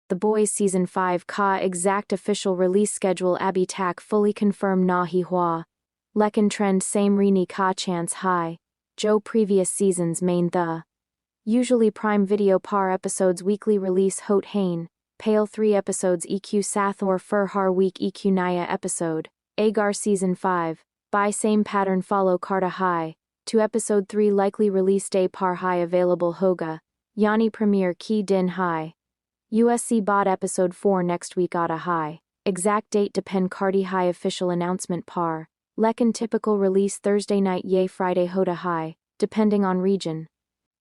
The Boys Season 5 Ka exact official release schedule Abi Tak fully confirmed Na Hi Hua. Lekin trend same Rini Ka chance high. Joe previous seasons main the. Usually Prime Video par episodes weekly release Hot Hain. Pale 3 episodes EQ Sathor Fur Har week EQ Naya episode. Agar Season 5. By same pattern follow Karta High. To episode 3 likely release day par high available Hoga. Yani premiere Ki Din High. USC bought episode 4 next week Ada High. Exact date depend Cardi High official announcement par. Lekin typical release Thursday night Yay Friday Hoda High, depending on region.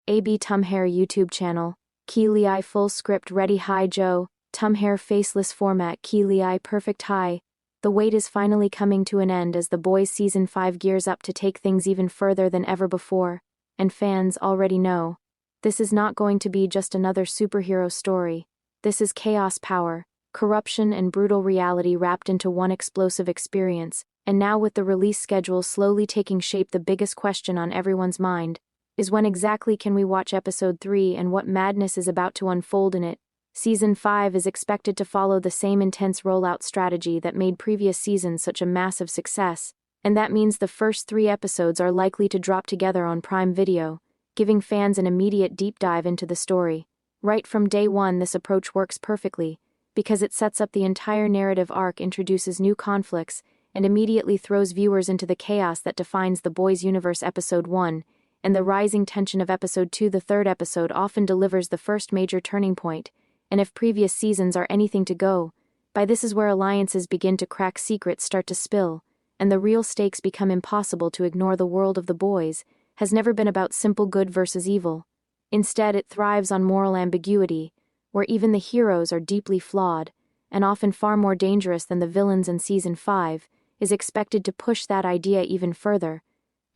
AB Tumhair YouTube channel. Ki Li full script ready Hi Joe. Tumhair faceless format Ki Li perfect high. The wait is finally coming to an end as The Boys Season 5 gears up to take things even further than ever before, and fans already know. This is not going to be just another superhero story. This is chaos power, corruption and brutal reality wrapped into one explosive experience, and now with the release schedule slowly taking shape the biggest question on everyone's mind is when exactly can we watch episode 3 and what madness is about to unfold in it. Season 5 is expected to follow the same intense rollout strategy that made previous seasons such a massive success, and that means the first 3 episodes are likely to drop together on Prime Video, giving fans an immediate deep dive into the story. Right from day one this approach works perfectly, because it sets up the entire narrative arc, introduces new conflicts, and immediately throws viewers into the chaos that defines The Boys universe. Episode 1, and the rising tension of episode 2. The third episode often delivers the first major turning point, and if previous seasons are anything to go, by this is where alliances begin to crack, secrets start to spill, and the real stakes become impossible to ignore. The world of The Boys has never been about simple good versus evil. Instead, it thrives on moral ambiguity, where even the heroes are deeply flawed, and often far more dangerous than the villains. In Season 5 is expected to push that idea even further,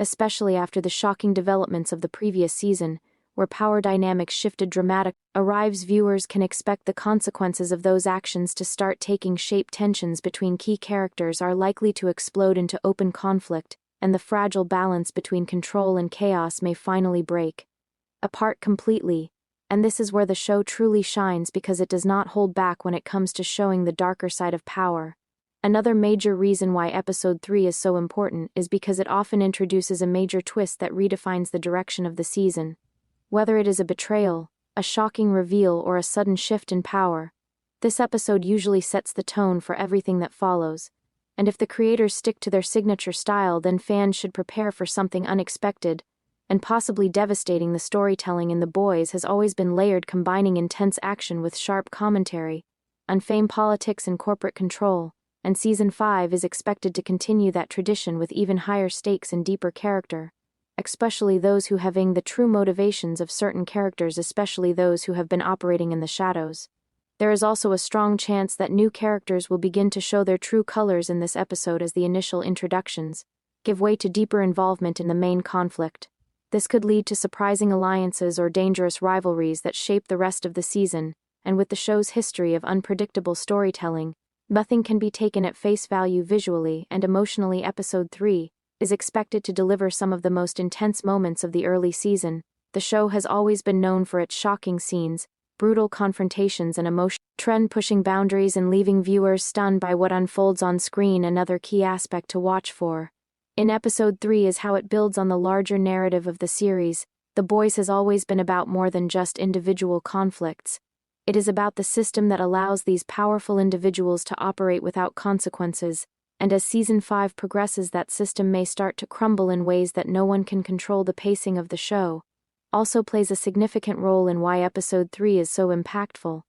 especially after the shocking developments of the previous season, where power dynamics shifted dramatically. Arrives viewers can expect the consequences of those actions to start taking shape. Tensions between key characters are likely to explode into open conflict, and the fragile balance between control and chaos may finally break apart completely, and this is where the show truly shines because it does not hold back when it comes to showing the darker side of power. Another major reason why episode 3 is so important is because it often introduces a major twist that redefines the direction of the season. Whether it is a betrayal, a shocking reveal, or a sudden shift in power, this episode usually sets the tone for everything that follows, and if the creators stick to their signature style, then fans should prepare for something unexpected and possibly devastating. The storytelling in The Boys has always been layered, combining intense action with sharp commentary on fame, politics, and corporate control, and Season 5 is expected to continue that tradition with even higher stakes and deeper character, especially those who have the true motivations of certain characters, especially those who have been operating in the shadows. There is also a strong chance that new characters will begin to show their true colors in this episode as the initial introductions give way to deeper involvement in the main conflict. This could lead to surprising alliances or dangerous rivalries that shape the rest of the season, and with the show's history of unpredictable storytelling, nothing can be taken at face value visually and emotionally. Episode 3 is expected to deliver some of the most intense moments of the early season. The show has always been known for its shocking scenes, brutal confrontations, and emotion trend-pushing boundaries and leaving viewers stunned by what unfolds on screen. Another key aspect to watch for in episode 3 is how it builds on the larger narrative of the series. The Boys has always been about more than just individual conflicts. It is about the system that allows these powerful individuals to operate without consequences, and as Season 5 progresses, that system may start to crumble in ways that no one can control. The pacing of the show also plays a significant role in why episode 3 is so impactful.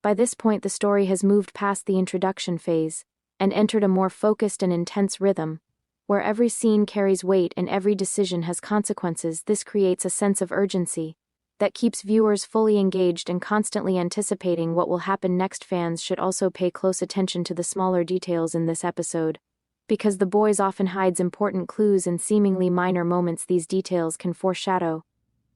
By this point, the story has moved past the introduction phase and entered a more focused and intense rhythm, where every scene carries weight and every decision has consequences. This creates a sense of urgency that keeps viewers fully engaged and constantly anticipating what will happen next. Fans should also pay close attention to the smaller details in this episode, because The Boys often hides important clues in seemingly minor moments. These details can foreshadow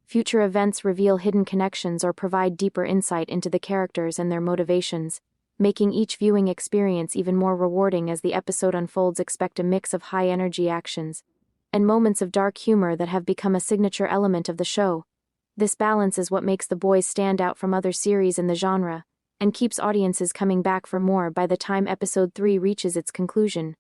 future events, reveal hidden connections, or provide deeper insight into the characters and their motivations, making each viewing experience even more rewarding. As the episode unfolds, expect a mix of high-energy actions and moments of dark humor that have become a signature element of the show. This balance is what makes The Boys stand out from other series in the genre, and keeps audiences coming back for more by the time episode 3 reaches its conclusion.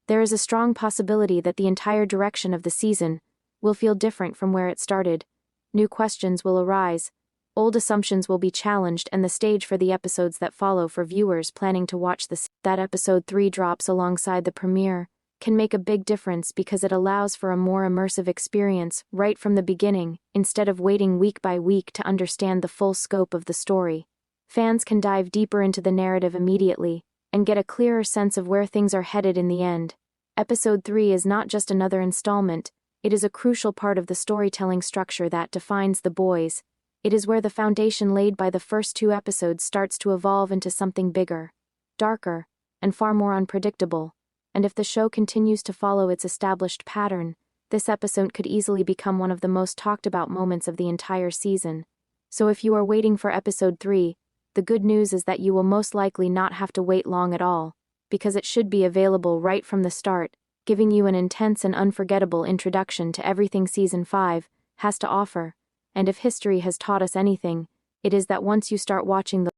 There is a strong possibility that the entire direction of the season will feel different from where it started. New questions will arise, old assumptions will be challenged, and the stage for the episodes that follow for viewers planning to watch that episode 3 drops alongside the premiere can make a big difference because it allows for a more immersive experience right from the beginning, instead of waiting week by week to understand the full scope of the story. Fans can dive deeper into the narrative immediately and get a clearer sense of where things are headed in the end. Episode 3 is not just another installment, it is a crucial part of the storytelling structure that defines The Boys. It is where the foundation laid by the first 2 episodes starts to evolve into something bigger, darker, and far more unpredictable. And if the show continues to follow its established pattern, this episode could easily become one of the most talked about moments of the entire season. So if you are waiting for episode 3, the good news is that you will most likely not have to wait long at all, because it should be available right from the start, giving you an intense and unforgettable introduction to everything Season 5 has to offer. And if history has taught us anything, it is that once you start watching the